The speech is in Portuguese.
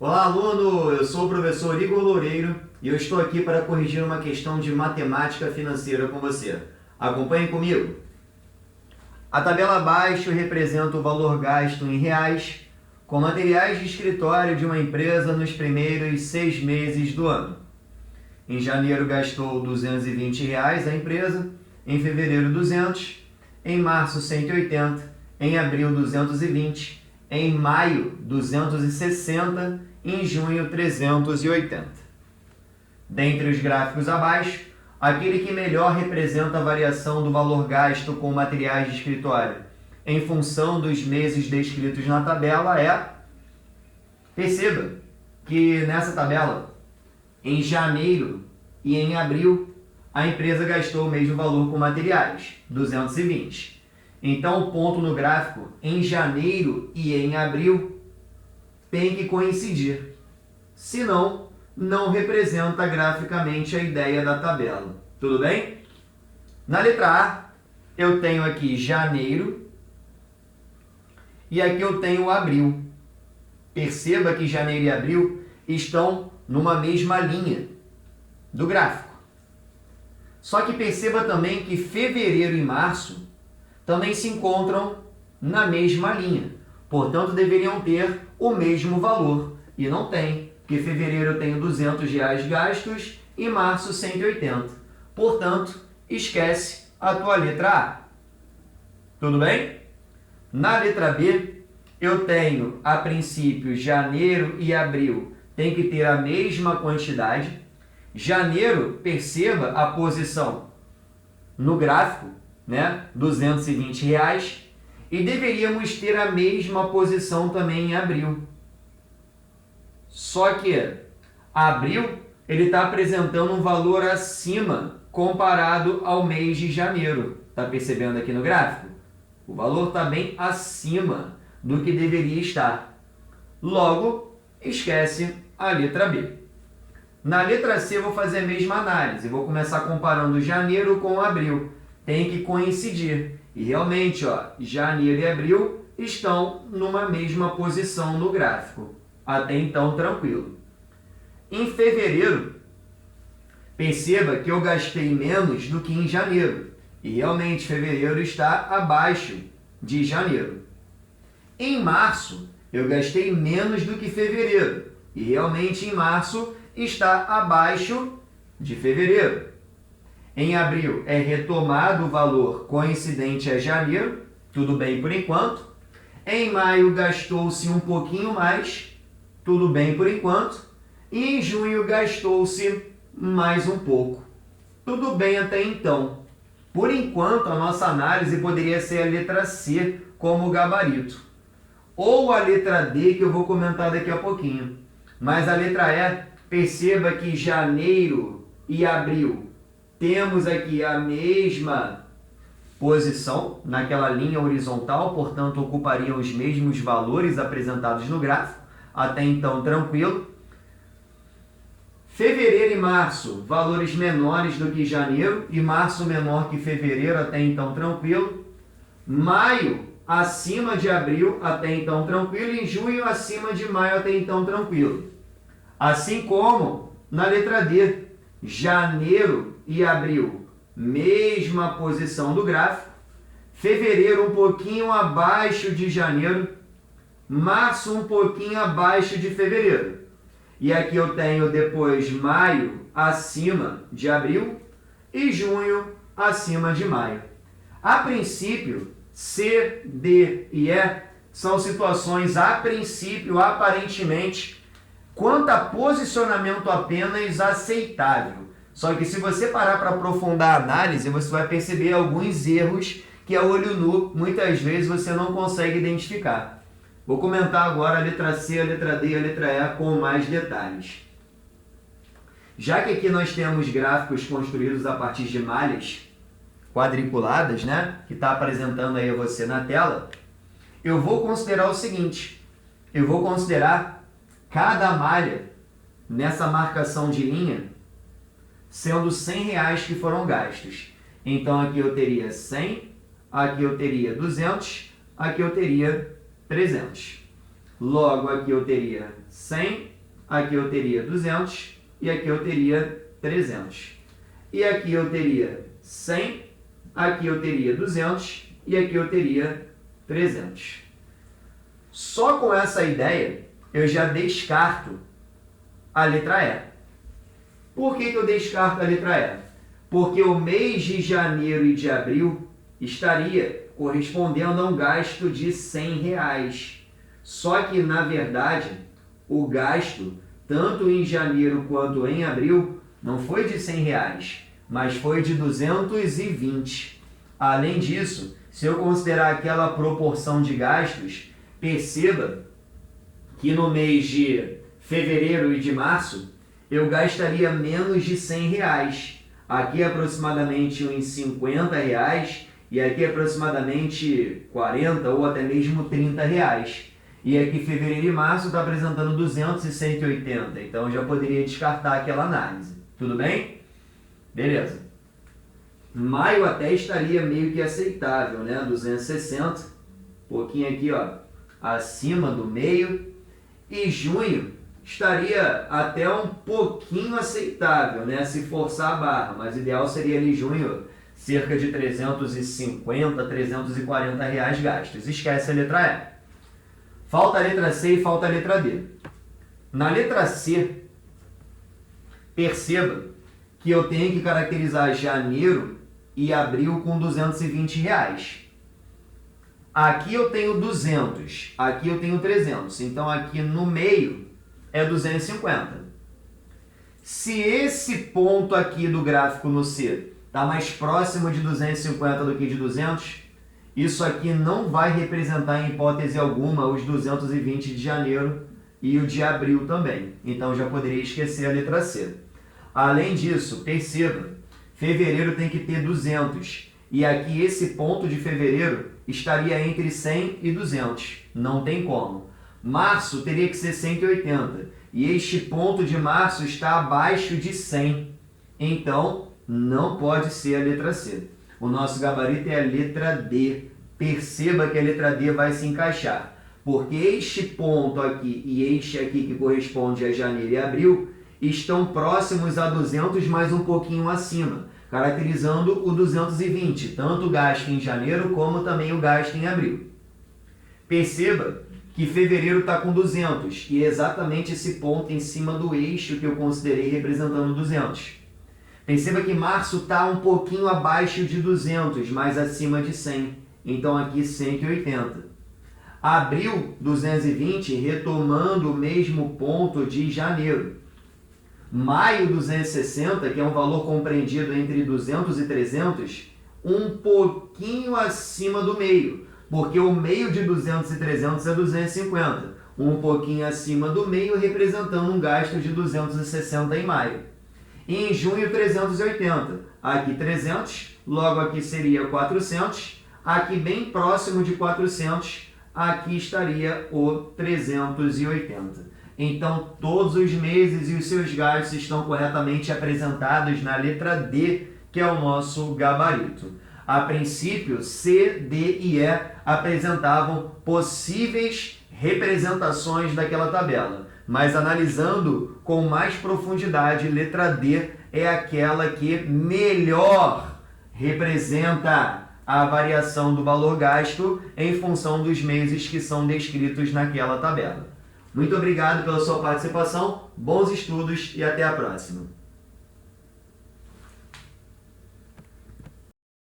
Olá, aluno! Eu sou o professor Igor Loureiro e eu estou aqui para corrigir uma questão de matemática financeira com você. Acompanhe comigo. A tabela abaixo representa o valor gasto em reais com materiais de escritório de uma empresa nos primeiros 6 meses do ano. Em janeiro gastou R$ 220 a empresa, em fevereiro 200, em março 180, em abril 220, em maio 260 e em junho 380. Dentre os gráficos abaixo, aquele que melhor representa a variação do valor gasto com materiais de escritório em função dos meses descritos na tabela é... Perceba que nessa tabela, em janeiro e em abril, a empresa gastou o mesmo valor com materiais, 220. Então, o ponto no gráfico, em janeiro e em abril, tem que coincidir. Senão, não representa graficamente a ideia da tabela. Tudo bem? Na letra A, eu tenho aqui janeiro e aqui eu tenho abril. Perceba que janeiro e abril estão numa mesma linha do gráfico. Só que perceba também que fevereiro e março também se encontram na mesma linha. Portanto, deveriam ter o mesmo valor. E não tem, porque fevereiro eu tenho R$ 200 gastos e março 180. Portanto, esquece a tua letra A. Tudo bem? Na letra B, eu tenho, a princípio, janeiro e abril tem que ter a mesma quantidade. Janeiro, perceba a posição no gráfico, né? R$ 220. E deveríamos ter a mesma posição também em abril. Só que abril ele está apresentando um valor acima comparado ao mês de janeiro. Está percebendo aqui no gráfico? O valor está bem acima do que deveria estar. Logo, esquece a letra B. Na letra C eu vou fazer a mesma análise. Vou começar comparando janeiro com abril. Tem que coincidir. E realmente, janeiro e abril estão numa mesma posição no gráfico. Até então, tranquilo. Em fevereiro, perceba que eu gastei menos do que em janeiro. E realmente, fevereiro está abaixo de janeiro. Em março, eu gastei menos do que fevereiro. E realmente, em março, está abaixo de fevereiro. Em abril, é retomado o valor coincidente a janeiro. Tudo bem por enquanto. Em maio, gastou-se um pouquinho mais. Tudo bem por enquanto. E em junho, gastou-se mais um pouco. Tudo bem até então. Por enquanto, a nossa análise poderia ser a letra C como gabarito. Ou a letra D, que eu vou comentar daqui a pouquinho. Mas a letra E, perceba que janeiro e abril temos aqui a mesma posição naquela linha horizontal, portanto, ocupariam os mesmos valores apresentados no gráfico. Até então, tranquilo. Fevereiro e março, valores menores do que janeiro, e março menor que fevereiro, até então tranquilo. Maio acima de abril, até então tranquilo, e junho acima de maio, até então tranquilo. Assim como na letra D, janeiro e abril, mesma posição do gráfico. Fevereiro um pouquinho abaixo de janeiro, março um pouquinho abaixo de fevereiro. E aqui eu tenho depois maio acima de abril e junho acima de maio. A princípio, C, D e E são situações, a princípio, aparentemente, quanto a posicionamento apenas aceitável. Só que se você parar para aprofundar a análise, você vai perceber alguns erros que a olho nu, muitas vezes, você não consegue identificar. Vou comentar agora a letra C, a letra D e a letra E com mais detalhes. Já que aqui nós temos gráficos construídos a partir de malhas quadriculadas, né, que está apresentando aí a você na tela, eu vou considerar o seguinte, eu vou considerar cada malha nessa marcação de linha sendo R$ 100 que foram gastos. Então aqui eu teria 100, aqui eu teria 200, aqui eu teria 300. logo aqui eu teria 100, aqui eu teria 200 e aqui eu teria 300. E aqui eu teria 100, aqui eu teria 200 e aqui eu teria 300. Só com essa ideia eu já descarto a letra E. Por que eu descarto a letra E? Porque o mês de janeiro e de abril estaria correspondendo a um gasto de R$100. Só que, na verdade, o gasto, tanto em janeiro quanto em abril, não foi de R$100, mas foi de 220. Além disso, se eu considerar aquela proporção de gastos, perceba que no mês de fevereiro e de março, eu gastaria menos de R$100. Aqui aproximadamente uns R$50 e aqui aproximadamente 40 ou até mesmo R$30. E aqui fevereiro e março está apresentando 200 e 180, então eu já poderia descartar aquela análise. Tudo bem? Beleza. Maio até estaria meio que aceitável, né? 260, pouquinho aqui, ó, acima do meio. E junho estaria até um pouquinho aceitável, né? Se forçar a barra, mas o ideal seria ali junho, cerca de 350, R$340 gastos. Esquece a letra E. Falta a letra C e falta a letra D. Na letra C, perceba que eu tenho que caracterizar janeiro e abril com R$220. Aqui eu tenho 200, aqui eu tenho 300, então aqui no meio é 250. Se esse ponto aqui do gráfico no C está mais próximo de 250 do que de 200, isso aqui não vai representar em hipótese alguma os 220 de janeiro e o de abril também. Então já poderia esquecer a letra C. Além disso, perceba, fevereiro tem que ter 200. E aqui esse ponto de fevereiro estaria entre 100 e 200. Não tem como. Março teria que ser 180. E este ponto de março está abaixo de 100. Então, não pode ser a letra C. O nosso gabarito é a letra D. Perceba que a letra D vai se encaixar. Porque este ponto aqui e este aqui, que corresponde a janeiro e abril, estão próximos a 200, mais um pouquinho acima, caracterizando o 220, tanto o gasto em janeiro como também o gasto em abril. Perceba que fevereiro está com 200 e é exatamente esse ponto em cima do eixo que eu considerei representando 200. Perceba que março está um pouquinho abaixo de 200, mas acima de 100. Então aqui 180. Abril 220, retomando o mesmo ponto de janeiro. Maio 260, que é um valor compreendido entre 200 e 300, um pouquinho acima do meio, porque o meio de 200 e 300 é 250, um pouquinho acima do meio, representando um gasto de 260 em maio. E em junho 380, aqui 300, logo aqui seria 400, aqui bem próximo de 400, aqui estaria o 380. Então, todos os meses e os seus gastos estão corretamente apresentados na letra D, que é o nosso gabarito. A princípio, C, D e E apresentavam possíveis representações daquela tabela, mas analisando com mais profundidade, letra D é aquela que melhor representa a variação do valor gasto em função dos meses que são descritos naquela tabela. Muito obrigado pela sua participação, bons estudos e até a próxima!